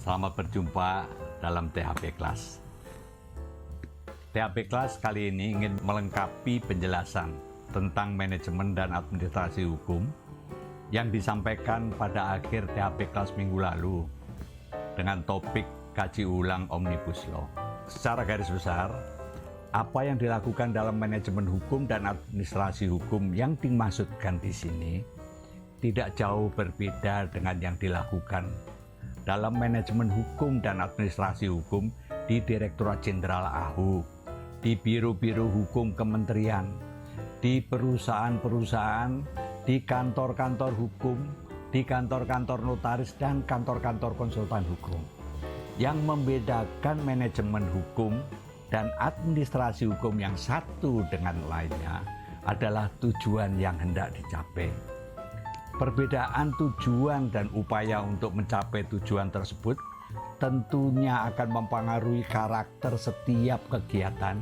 Selamat berjumpa dalam THP Class. THP Class kali ini ingin melengkapi penjelasan tentang manajemen dan administrasi hukum yang disampaikan pada akhir THP Class minggu lalu dengan topik kaji ulang Omnibus Law. Secara garis besar, apa yang dilakukan dalam manajemen hukum dan administrasi hukum yang dimaksudkan di sini tidak jauh berbeda dengan yang dilakukan dalam manajemen hukum dan administrasi hukum di Direktorat Jenderal AHU, di biro-biro hukum kementerian, di perusahaan-perusahaan, di kantor-kantor hukum, di kantor-kantor notaris, dan kantor-kantor konsultan hukum. Yang membedakan manajemen hukum dan administrasi hukum yang satu dengan lainnya adalah tujuan yang hendak dicapai. Perbedaan tujuan dan upaya untuk mencapai tujuan tersebut tentunya akan mempengaruhi karakter setiap kegiatan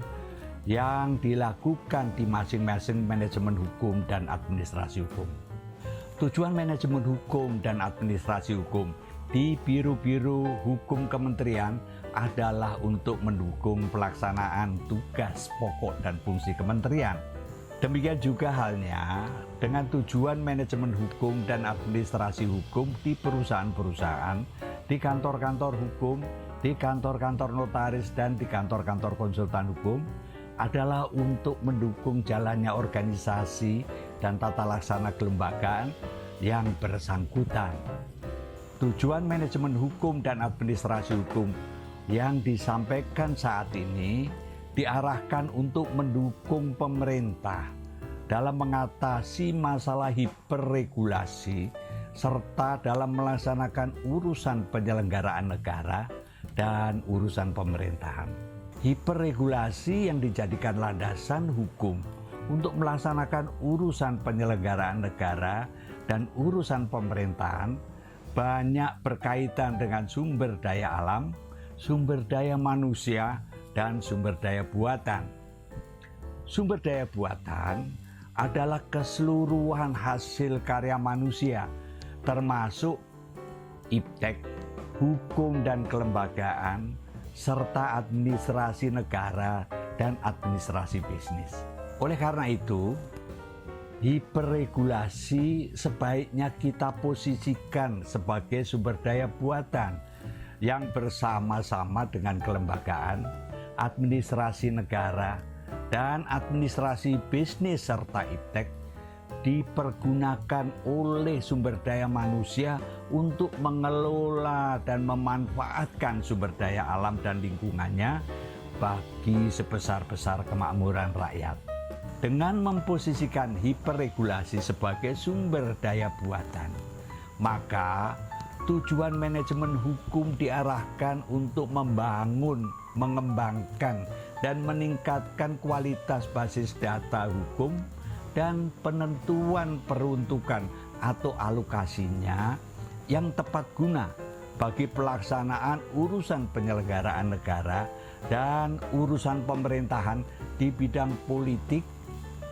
yang dilakukan di masing-masing manajemen hukum dan administrasi hukum. Tujuan manajemen hukum dan administrasi hukum di biro-biro hukum kementerian adalah untuk mendukung pelaksanaan tugas pokok dan fungsi kementerian. Demikian juga halnya dengan tujuan manajemen hukum dan administrasi hukum di perusahaan-perusahaan, di kantor-kantor hukum, di kantor-kantor notaris, dan di kantor-kantor konsultan hukum adalah untuk mendukung jalannya organisasi dan tata laksana kelembagaan yang bersangkutan. Tujuan manajemen hukum dan administrasi hukum yang disampaikan saat ini diarahkan untuk mendukung pemerintah dalam mengatasi masalah hiperregulasi serta dalam melaksanakan urusan penyelenggaraan negara dan urusan pemerintahan. Hiperregulasi yang dijadikan landasan hukum untuk melaksanakan urusan penyelenggaraan negara dan urusan pemerintahan banyak berkaitan dengan sumber daya alam, sumber daya manusia, dan sumber daya buatan. Sumber daya buatan adalah keseluruhan hasil karya manusia, termasuk iptek, hukum dan kelembagaan, serta administrasi negara dan administrasi bisnis. Oleh karena itu, hiperregulasi sebaiknya kita posisikan sebagai sumber daya buatan yang bersama-sama dengan kelembagaan, administrasi negara, dan administrasi bisnis serta iptek dipergunakan oleh sumber daya manusia untuk mengelola dan memanfaatkan sumber daya alam dan lingkungannya bagi sebesar-besar kemakmuran rakyat. Dengan memposisikan hiperregulasi sebagai sumber daya buatan, maka tujuan manajemen hukum diarahkan untuk membangun, mengembangkan, dan meningkatkan kualitas basis data hukum dan penentuan peruntukan atau alokasinya yang tepat guna bagi pelaksanaan urusan penyelenggaraan negara dan urusan pemerintahan di bidang politik,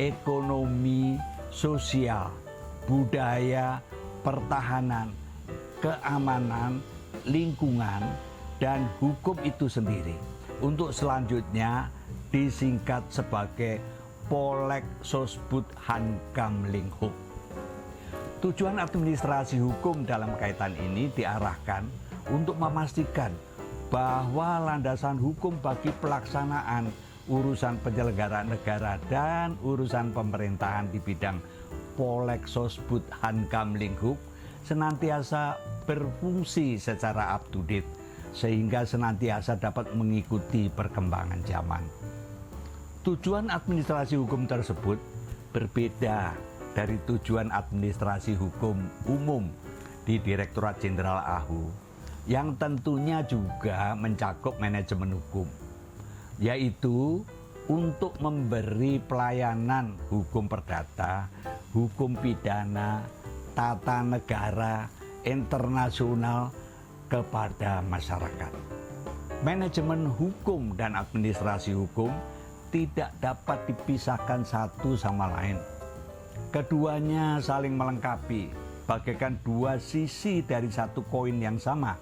ekonomi, sosial, budaya, pertahanan, keamanan, lingkungan, dan hukum itu sendiri. Untuk selanjutnya disingkat sebagai Polek Sosbud Hankam Linghuk. Tujuan administrasi hukum dalam kaitan ini diarahkan untuk memastikan bahwa landasan hukum bagi pelaksanaan urusan penyelenggaraan negara dan urusan pemerintahan di bidang Polek Sosbud Hankam Linghuk senantiasa berfungsi secara up to date sehingga senantiasa dapat mengikuti perkembangan zaman. Tujuan administrasi hukum tersebut berbeda dari tujuan administrasi hukum umum di Direktorat Jenderal AHU yang tentunya juga mencakup manajemen hukum, yaitu untuk memberi pelayanan hukum perdata, hukum pidana, tata negara, internasional kepada masyarakat. Manajemen hukum dan administrasi hukum tidak dapat dipisahkan satu sama lain. Keduanya saling melengkapi, bagaikan dua sisi dari satu koin yang sama.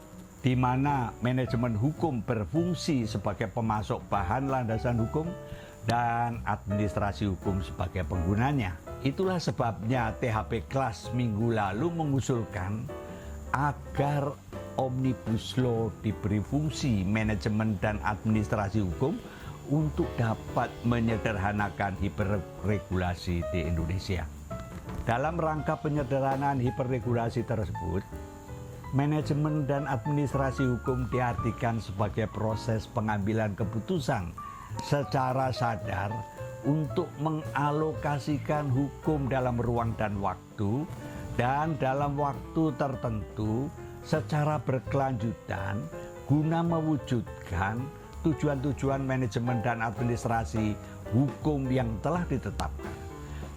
di mana manajemen hukum berfungsi sebagai pemasok bahan landasan hukum dan administrasi hukum sebagai penggunanya. Itulah sebabnya THP Class minggu lalu mengusulkan agar Omnibus Law diberi fungsi manajemen dan administrasi hukum untuk dapat menyederhanakan hiperregulasi di Indonesia. Dalam rangka penyederhanaan hiperregulasi tersebut, manajemen dan administrasi hukum diartikan sebagai proses pengambilan keputusan secara sadar untuk mengalokasikan hukum dalam ruang dan waktu dan dalam waktu tertentu secara berkelanjutan guna mewujudkan tujuan-tujuan manajemen dan administrasi hukum yang telah ditetapkan.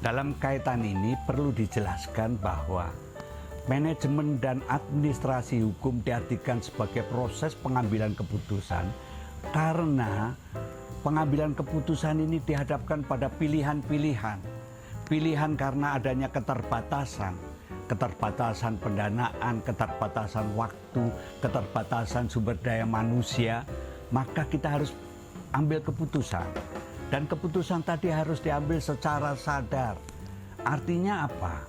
Dalam kaitan ini perlu dijelaskan bahwa manajemen dan administrasi hukum diartikan sebagai proses pengambilan keputusan karena pengambilan keputusan ini dihadapkan pada pilihan-pilihan. Pilihan karena adanya keterbatasan pendanaan, keterbatasan waktu, keterbatasan sumber daya manusia, maka kita harus ambil keputusan. Dan keputusan tadi harus diambil secara sadar. Artinya apa?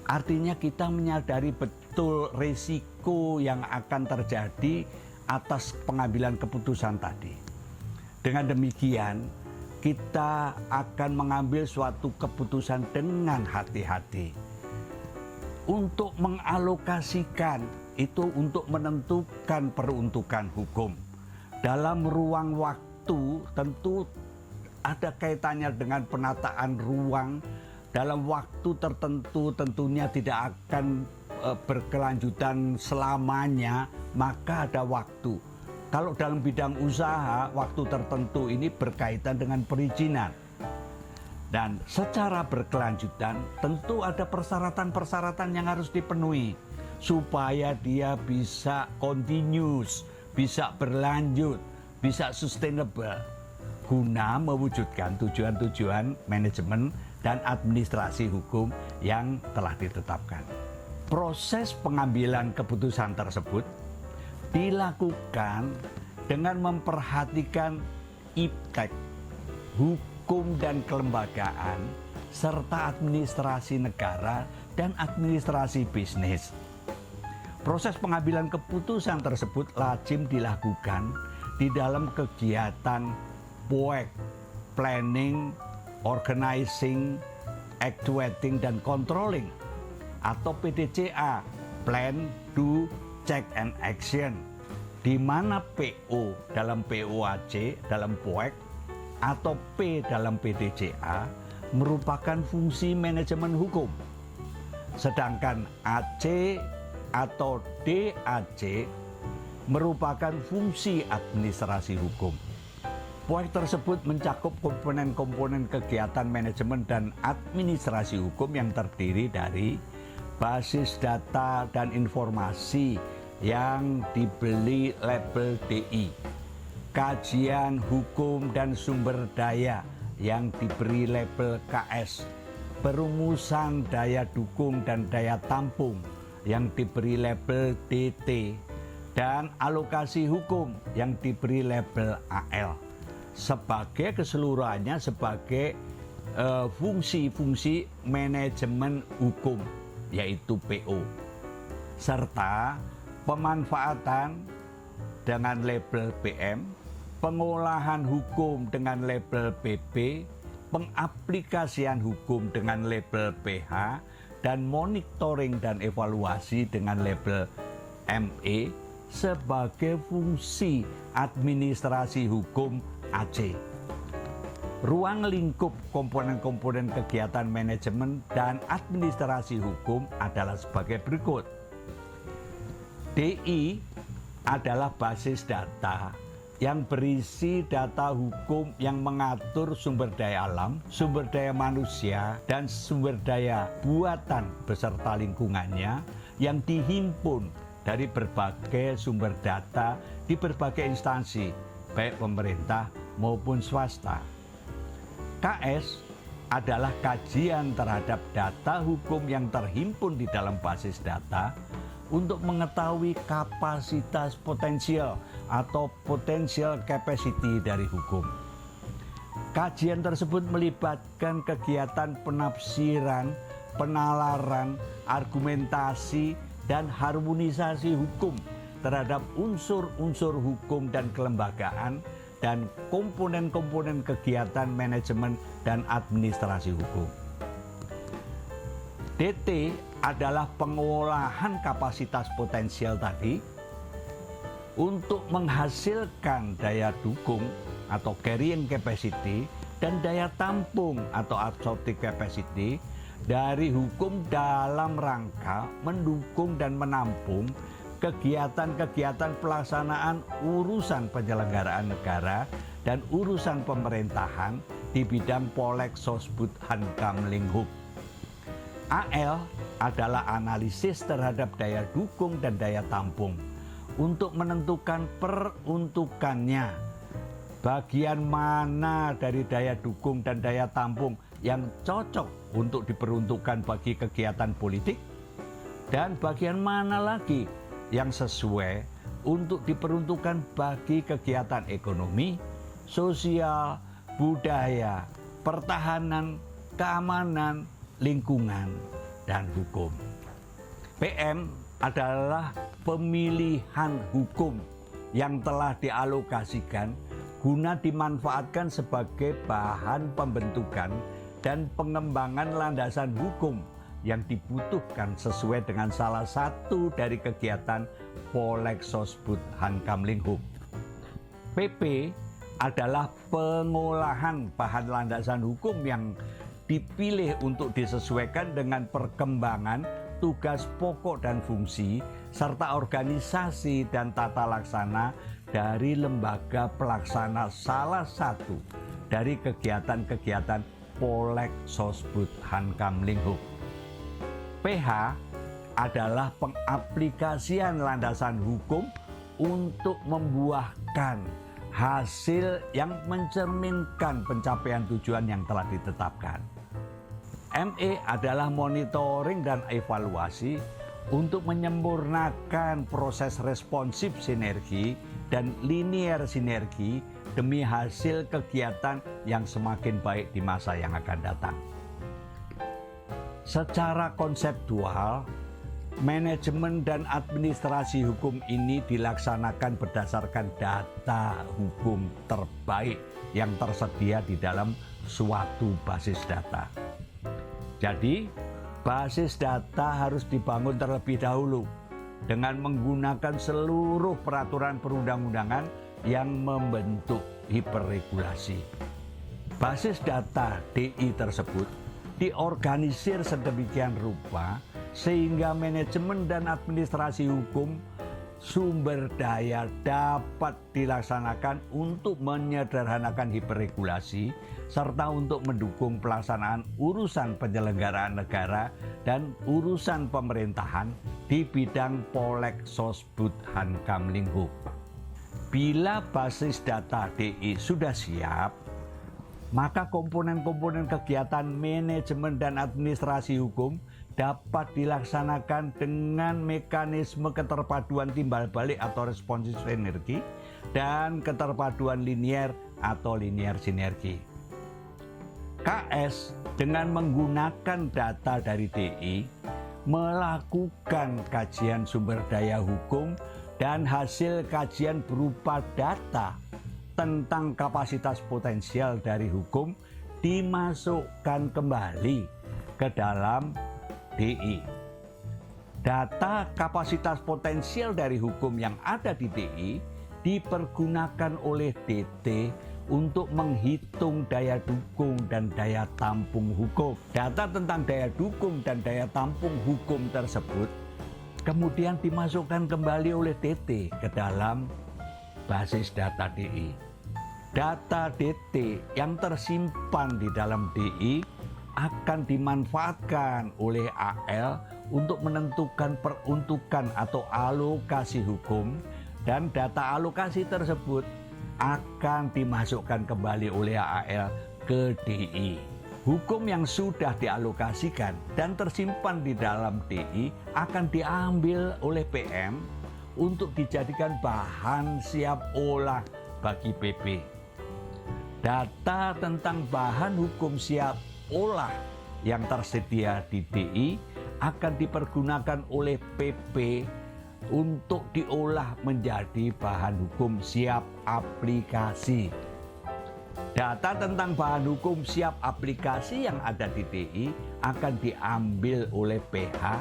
Artinya kita menyadari betul risiko yang akan terjadi atas pengambilan keputusan tadi. Dengan demikian, kita akan mengambil suatu keputusan dengan hati-hati. Untuk mengalokasikan, itu untuk menentukan peruntukan hukum. Dalam ruang waktu tentu ada kaitannya dengan penataan ruang. Dalam waktu tertentu tentunya tidak akan berkelanjutan selamanya, maka ada waktu. Kalau dalam bidang usaha, waktu tertentu ini berkaitan dengan perizinan. Dan secara berkelanjutan tentu ada persyaratan-persyaratan yang harus dipenuhi supaya dia bisa continuous, bisa berlanjut, bisa sustainable guna mewujudkan tujuan-tujuan manajemen dan administrasi hukum yang telah ditetapkan. Proses pengambilan keputusan tersebut dilakukan dengan memperhatikan iptek, hukum dan kelembagaan, serta administrasi negara dan administrasi bisnis. Proses pengambilan keputusan tersebut lazim dilakukan di dalam kegiatan POEK, Planning, Organizing, Actuating, dan Controlling, atau PDCA, Plan, Do, Check, and Action, di mana PO dalam POAC, dalam POEK, atau P dalam PDCA merupakan fungsi manajemen hukum. Sedangkan AC atau DAC merupakan fungsi administrasi hukum. Poin tersebut mencakup komponen-komponen kegiatan manajemen dan administrasi hukum yang terdiri dari basis data dan informasi yang diberi label DI, kajian hukum dan sumber daya yang diberi label KS, perumusan daya dukung dan daya tampung yang diberi label DT, dan alokasi hukum yang diberi label AL. Sebagai keseluruhannya sebagai fungsi-fungsi manajemen hukum, yaitu PO, serta pemanfaatan dengan label PM, pengolahan hukum dengan label PP, pengaplikasian hukum dengan label PH, dan monitoring dan evaluasi dengan label ME sebagai fungsi administrasi hukum AC. Ruang lingkup komponen-komponen kegiatan manajemen dan administrasi hukum adalah sebagai berikut. DI adalah basis data yang berisi data hukum yang mengatur sumber daya alam, sumber daya manusia, dan sumber daya buatan beserta lingkungannya yang dihimpun dari berbagai sumber data di berbagai instansi, baik pemerintah maupun swasta. KS adalah kajian terhadap data hukum yang terhimpun di dalam basis data untuk mengetahui kapasitas potensial atau potential capacity dari hukum. Kajian tersebut melibatkan kegiatan penafsiran, penalaran, argumentasi, dan harmonisasi hukum terhadap unsur-unsur hukum dan kelembagaan dan komponen-komponen kegiatan manajemen dan administrasi hukum. DT adalah pengolahan kapasitas potensial tadi untuk menghasilkan daya dukung atau carrying capacity dan daya tampung atau absorptive capacity dari hukum dalam rangka mendukung dan menampung kegiatan-kegiatan pelaksanaan urusan penyelenggaraan negara dan urusan pemerintahan di bidang Polek Sosbud Hankam Linghup. AL adalah analisis terhadap daya dukung dan daya tampung untuk menentukan peruntukannya. Bagian mana dari daya dukung dan daya tampung yang cocok untuk diperuntukkan bagi kegiatan politik, dan bagian mana lagi yang sesuai untuk diperuntukkan bagi kegiatan ekonomi, sosial, budaya, pertahanan, keamanan, lingkungan, dan hukum. PM adalah pemilihan hukum yang telah dialokasikan guna dimanfaatkan sebagai bahan pembentukan dan pengembangan landasan hukum yang dibutuhkan sesuai dengan salah satu dari kegiatan Polek Sosbud Hankam Linghup. PP adalah pengolahan bahan landasan hukum yang dipilih untuk disesuaikan dengan perkembangan tugas pokok dan fungsi serta organisasi dan tata laksana dari lembaga pelaksana salah satu dari kegiatan-kegiatan Polek Sosbud Hankam Linghup. PH adalah pengaplikasian landasan hukum untuk membuahkan hasil yang mencerminkan pencapaian tujuan yang telah ditetapkan. ME adalah monitoring dan evaluasi untuk menyempurnakan proses responsif sinergi dan linear sinergi demi hasil kegiatan yang semakin baik di masa yang akan datang. Secara konseptual, manajemen dan administrasi hukum ini dilaksanakan berdasarkan data hukum terbaik yang tersedia di dalam suatu basis data. Jadi, basis data harus dibangun terlebih dahulu dengan menggunakan seluruh peraturan perundang-undangan yang membentuk hiperregulasi. Basis data DI tersebut diorganisir sedemikian rupa sehingga manajemen dan administrasi hukum sumber daya dapat dilaksanakan untuk menyederhanakan hiperregulasi serta untuk mendukung pelaksanaan urusan penyelenggaraan negara dan urusan pemerintahan di bidang Polek Sosbud Hankam Linghup. Bila basis data DI sudah siap, maka komponen-komponen kegiatan manajemen dan administrasi hukum dapat dilaksanakan dengan mekanisme keterpaduan timbal balik atau responsif sinergi dan keterpaduan linier atau linier sinergi. KS dengan menggunakan data dari DI melakukan kajian sumber daya hukum dan hasil kajian berupa data tentang kapasitas potensial dari hukum dimasukkan kembali ke dalam DI. Data kapasitas potensial dari hukum yang ada di DI dipergunakan oleh DT untuk menghitung daya dukung dan daya tampung hukum. Data tentang daya dukung dan daya tampung hukum tersebut kemudian dimasukkan kembali oleh DT ke dalam basis data DI. Data DT yang tersimpan di dalam DI akan dimanfaatkan oleh AL untuk menentukan peruntukan atau alokasi hukum, dan data alokasi tersebut akan dimasukkan kembali oleh AL ke DI. Hukum yang sudah dialokasikan dan tersimpan di dalam DI akan diambil oleh PM untuk dijadikan bahan siap olah bagi PP. Data tentang bahan hukum siap olah yang tersedia di DI akan dipergunakan oleh PP untuk diolah menjadi bahan hukum siap aplikasi. Data tentang bahan hukum siap aplikasi yang ada di DI akan diambil oleh PH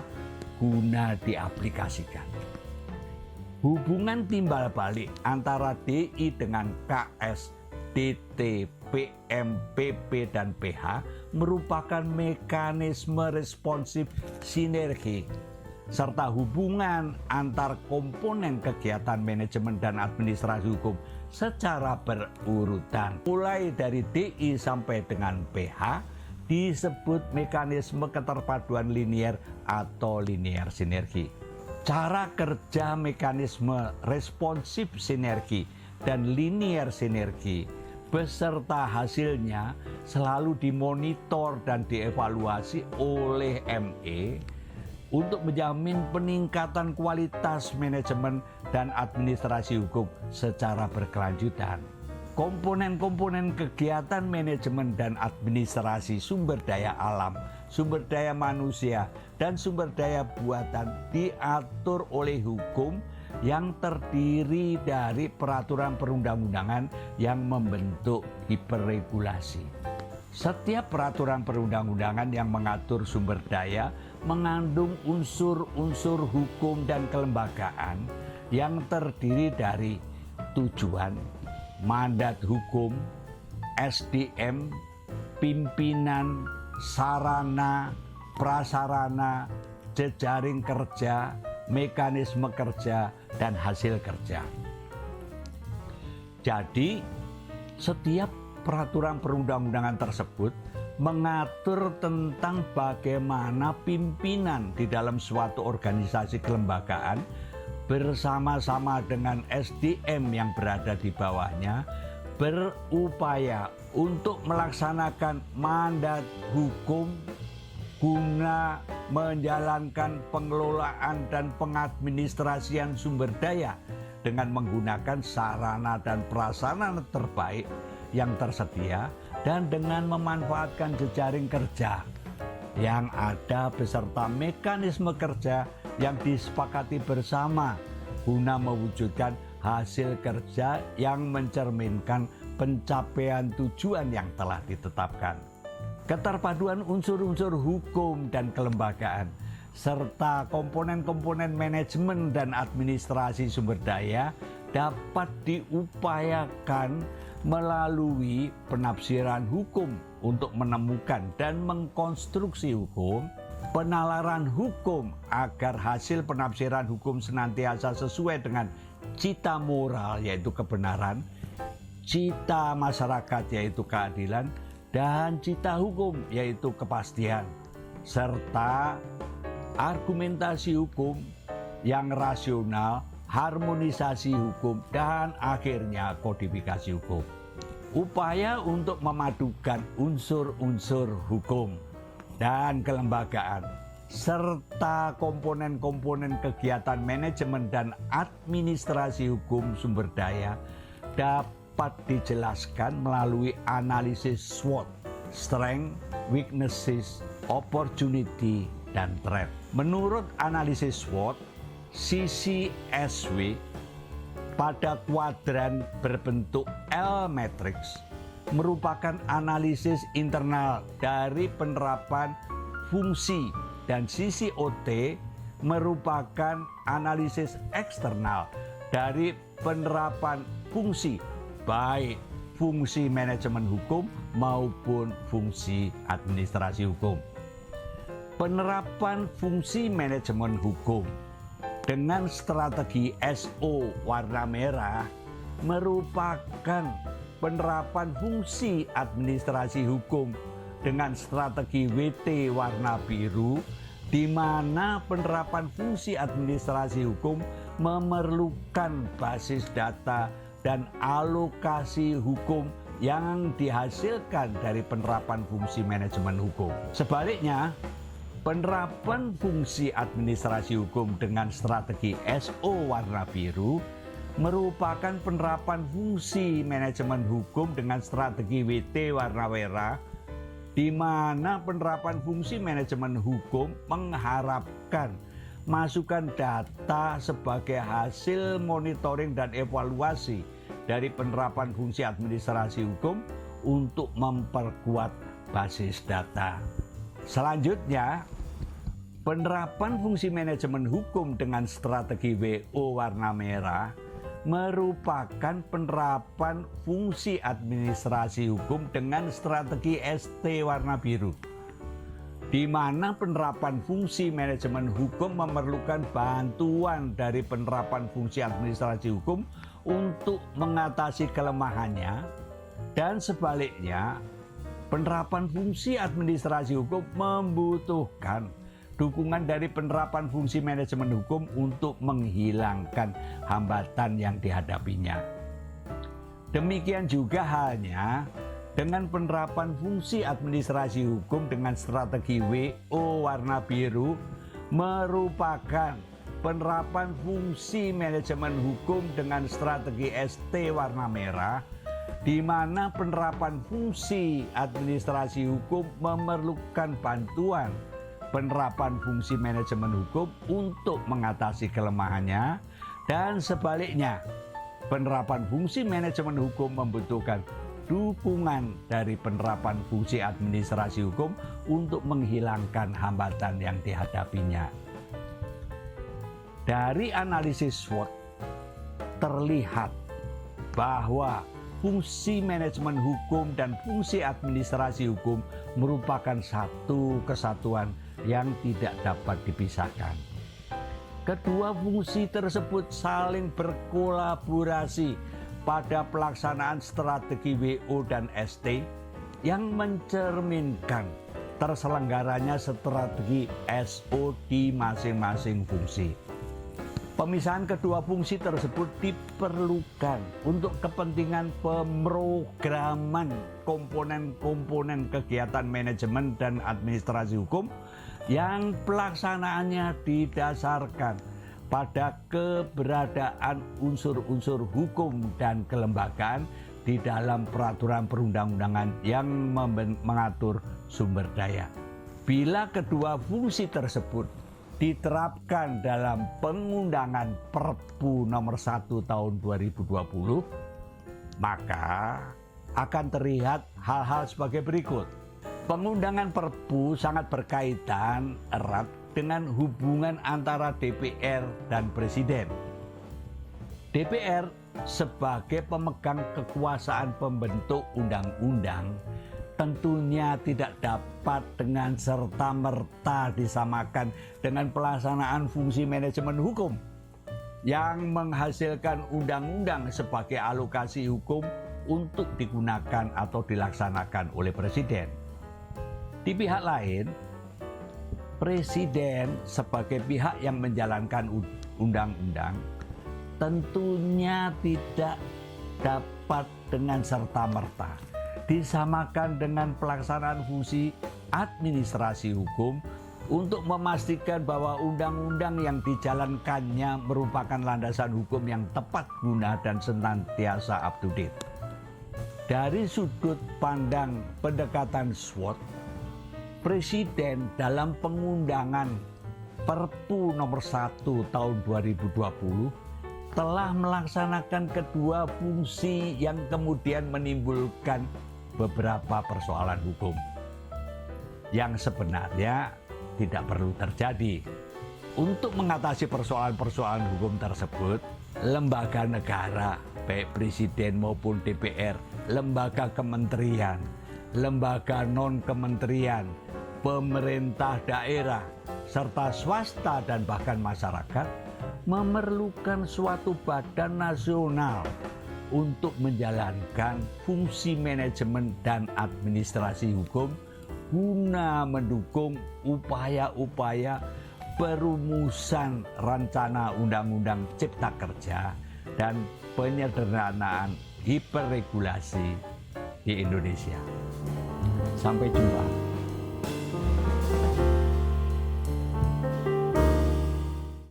guna diaplikasikan. Hubungan timbal balik antara DI dengan KS, DT, PM, PP, dan PH merupakan mekanisme responsif sinergi serta hubungan antar komponen kegiatan manajemen dan administrasi hukum secara berurutan. Mulai dari DI sampai dengan PH disebut mekanisme keterpaduan linier atau linear sinergi. Cara kerja mekanisme responsif sinergi dan linear sinergi beserta hasilnya selalu dimonitor dan dievaluasi oleh ME untuk menjamin peningkatan kualitas manajemen dan administrasi hukum secara berkelanjutan. Komponen-komponen kegiatan manajemen dan administrasi sumber daya alam, sumber daya manusia, dan sumber daya buatan diatur oleh hukum yang terdiri dari peraturan perundang-undangan yang membentuk hiperregulasi. Setiap peraturan perundang-undangan yang mengatur sumber daya mengandung unsur-unsur hukum dan kelembagaan yang terdiri dari tujuan, mandat hukum, SDM, pimpinan, sarana, prasarana, jejaring kerja, mekanisme kerja, dan hasil kerja. Jadi, setiap peraturan perundang-undangan tersebut mengatur tentang bagaimana pimpinan di dalam suatu organisasi kelembagaan bersama-sama dengan SDM yang berada di bawahnya berupaya untuk melaksanakan mandat hukum guna menjalankan pengelolaan dan pengadministrasian sumber daya dengan menggunakan sarana dan prasarana terbaik yang tersedia dan dengan memanfaatkan jejaring kerja yang ada beserta mekanisme kerja yang disepakati bersama guna mewujudkan hasil kerja yang mencerminkan pencapaian tujuan yang telah ditetapkan. Keterpaduan unsur-unsur hukum dan kelembagaan serta komponen-komponen manajemen dan administrasi sumber daya dapat diupayakan melalui penafsiran hukum untuk menemukan dan mengkonstruksi hukum, penalaran hukum agar hasil penafsiran hukum senantiasa sesuai dengan cita moral yaitu kebenaran, cita masyarakat yaitu keadilan, dan cita hukum yaitu kepastian, serta argumentasi hukum yang rasional, harmonisasi hukum, dan akhirnya kodifikasi hukum. Upaya untuk memadukan unsur-unsur hukum dan kelembagaan serta komponen-komponen kegiatan manajemen dan administrasi hukum sumber daya dapat dijelaskan melalui analisis SWOT, Strength, Weaknesses, Opportunity, dan Threat. Menurut analisis SWOT, sisi SW pada kuadran berbentuk L matrix merupakan analisis internal dari penerapan fungsi dan sisi OT merupakan analisis eksternal dari penerapan fungsi baik fungsi manajemen hukum maupun fungsi administrasi hukum. Penerapan fungsi manajemen hukum dengan strategi SO warna merah merupakan penerapan fungsi administrasi hukum dengan strategi WT warna biru, di mana penerapan fungsi administrasi hukum memerlukan basis data dan alokasi hukum yang dihasilkan dari penerapan fungsi manajemen hukum. Sebaliknya, penerapan fungsi administrasi hukum dengan strategi SO warna biru merupakan penerapan fungsi manajemen hukum dengan strategi WT warna merah, di mana penerapan fungsi manajemen hukum mengharapkan masukan data sebagai hasil monitoring dan evaluasi dari penerapan fungsi administrasi hukum untuk memperkuat basis data. Selanjutnya, penerapan fungsi manajemen hukum dengan strategi WO warna merah merupakan penerapan fungsi administrasi hukum dengan strategi ST warna biru, di mana penerapan fungsi manajemen hukum memerlukan bantuan dari penerapan fungsi administrasi hukum untuk mengatasi kelemahannya, dan sebaliknya penerapan fungsi administrasi hukum membutuhkan dukungan dari penerapan fungsi manajemen hukum untuk menghilangkan hambatan yang dihadapinya. Demikian juga halnya dengan penerapan fungsi administrasi hukum dengan strategi WO warna biru merupakan penerapan fungsi manajemen hukum dengan strategi ST warna merah, di mana penerapan fungsi administrasi hukum memerlukan bantuan penerapan fungsi manajemen hukum untuk mengatasi kelemahannya, dan sebaliknya penerapan fungsi manajemen hukum membutuhkan dukungan dari penerapan fungsi administrasi hukum untuk menghilangkan hambatan yang dihadapinya. Dari analisis SWOT terlihat bahwa fungsi manajemen hukum dan fungsi administrasi hukum merupakan satu kesatuan yang tidak dapat dipisahkan. Kedua fungsi tersebut saling berkolaborasi pada pelaksanaan strategi WO dan ST yang mencerminkan terselenggaranya strategi SO di masing-masing fungsi. Pemisahan kedua fungsi tersebut diperlukan untuk kepentingan pemrograman komponen-komponen kegiatan manajemen dan administrasi hukum yang pelaksanaannya didasarkan pada keberadaan unsur-unsur hukum dan kelembagaan di dalam peraturan perundang-undangan yang mengatur sumber daya. Bila kedua fungsi tersebut diterapkan dalam pengundangan Perpu nomor 1 tahun 2020, maka akan terlihat hal-hal sebagai berikut. Pengundangan Perpu sangat berkaitan erat dengan hubungan antara DPR dan Presiden. DPR sebagai pemegang kekuasaan pembentuk undang-undang tentunya tidak dapat dengan serta-merta disamakan dengan pelaksanaan fungsi manajemen hukum yang menghasilkan undang-undang sebagai alokasi hukum untuk digunakan atau dilaksanakan oleh Presiden. Di pihak lain, Presiden sebagai pihak yang menjalankan undang-undang tentunya tidak dapat dengan serta-merta disamakan dengan pelaksanaan fungsi administrasi hukum untuk memastikan bahwa undang-undang yang dijalankannya merupakan landasan hukum yang tepat guna dan senantiasa up to date. Dari sudut pandang pendekatan SWOT, Presiden dalam pengundangan Perpu nomor 1 tahun 2020 telah melaksanakan kedua fungsi yang kemudian menimbulkan beberapa persoalan hukum yang sebenarnya tidak perlu terjadi. Untuk mengatasi persoalan-persoalan hukum tersebut, lembaga negara, baik Presiden maupun DPR, lembaga kementerian, lembaga non-kementerian, pemerintah daerah, serta swasta dan bahkan masyarakat memerlukan suatu badan nasional untuk menjalankan fungsi manajemen dan administrasi hukum guna mendukung upaya-upaya perumusan rencana Undang-Undang Cipta Kerja dan penyederhanaan hiperregulasi di Indonesia. Sampai jumpa.